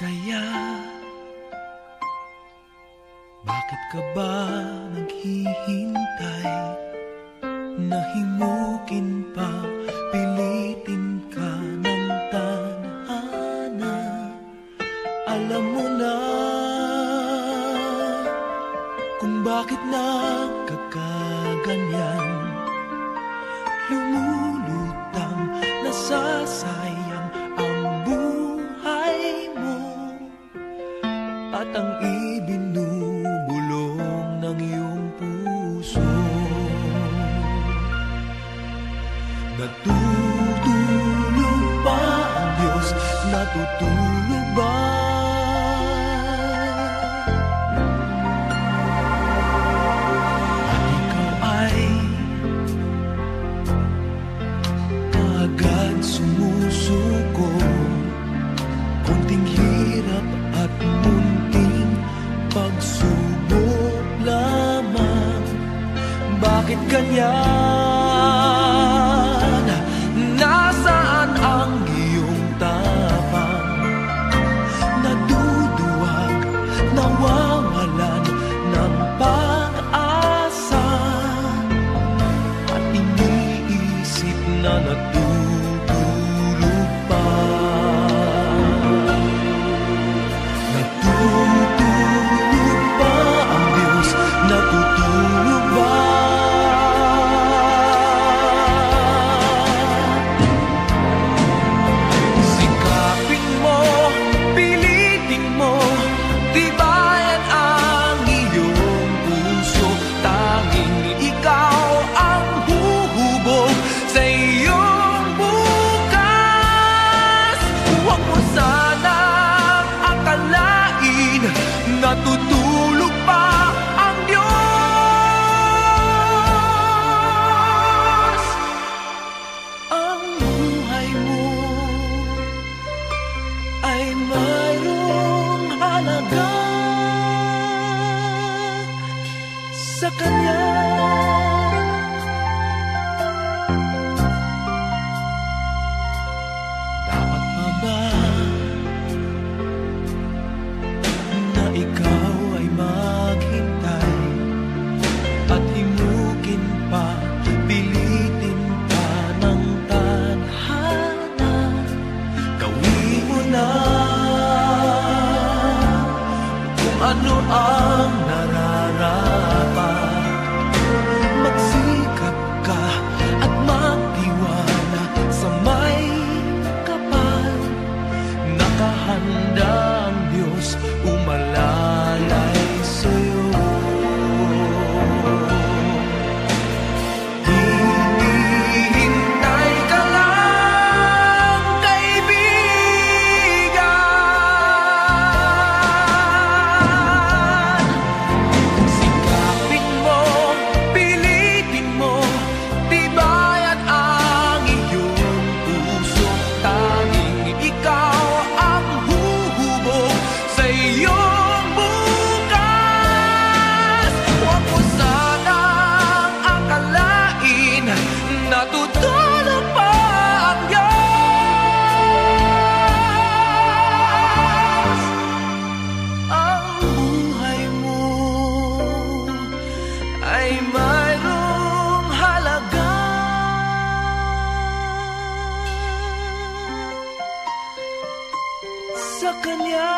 kaya? Bakit ka ba naghihintay? Nahimukin pa, pilitin ka ng tadhana. Alam mo na kung bakit nagkakaganyan. Lumulutang, nasasayang ang buhay mo at ang ibinubulong ng iyong puso. Natutulog ba ang Diyos? Natutulog ba? At ikaw ay agad sumusuko. Konting hirap at munting pagsubok lamang. Bakit ganyan? Nasaan ang iyong tapang? Naduduwag, nawawalan ng pag-asa, at iniisip na natutulog pa. Natutulog ba ang Diyos? Natutulog ba? Sikapin mo, pilitin mo, tibayan ang iyong puso. Tanging ikaw ang huhubog sa iyong bukas. Huwag mo sanang akalain natutulog pa ang Diyos. Ang buhay mo ay mayroong halaga sa Kanya. Dapat pa ba na ikaw ay maghintay at himukin pa, pilitin pa ng tadhana? Gawin mo na kung ano ang nararapat. Magsikap ka at magtiwala sa may kapal. Nakahanda ang Diyos umalalay sa'yo. Hinihintay ka lang, kaibigan. Sikapin mo, pilitin mo, tibayan ang iyong puso. Tanging ikaw ang huhubog sa iyong bukas. Huwag mo sanang akalain natutulog pa ang Diyos. Ang buhay mo ay mayroong halaga sa Kanya.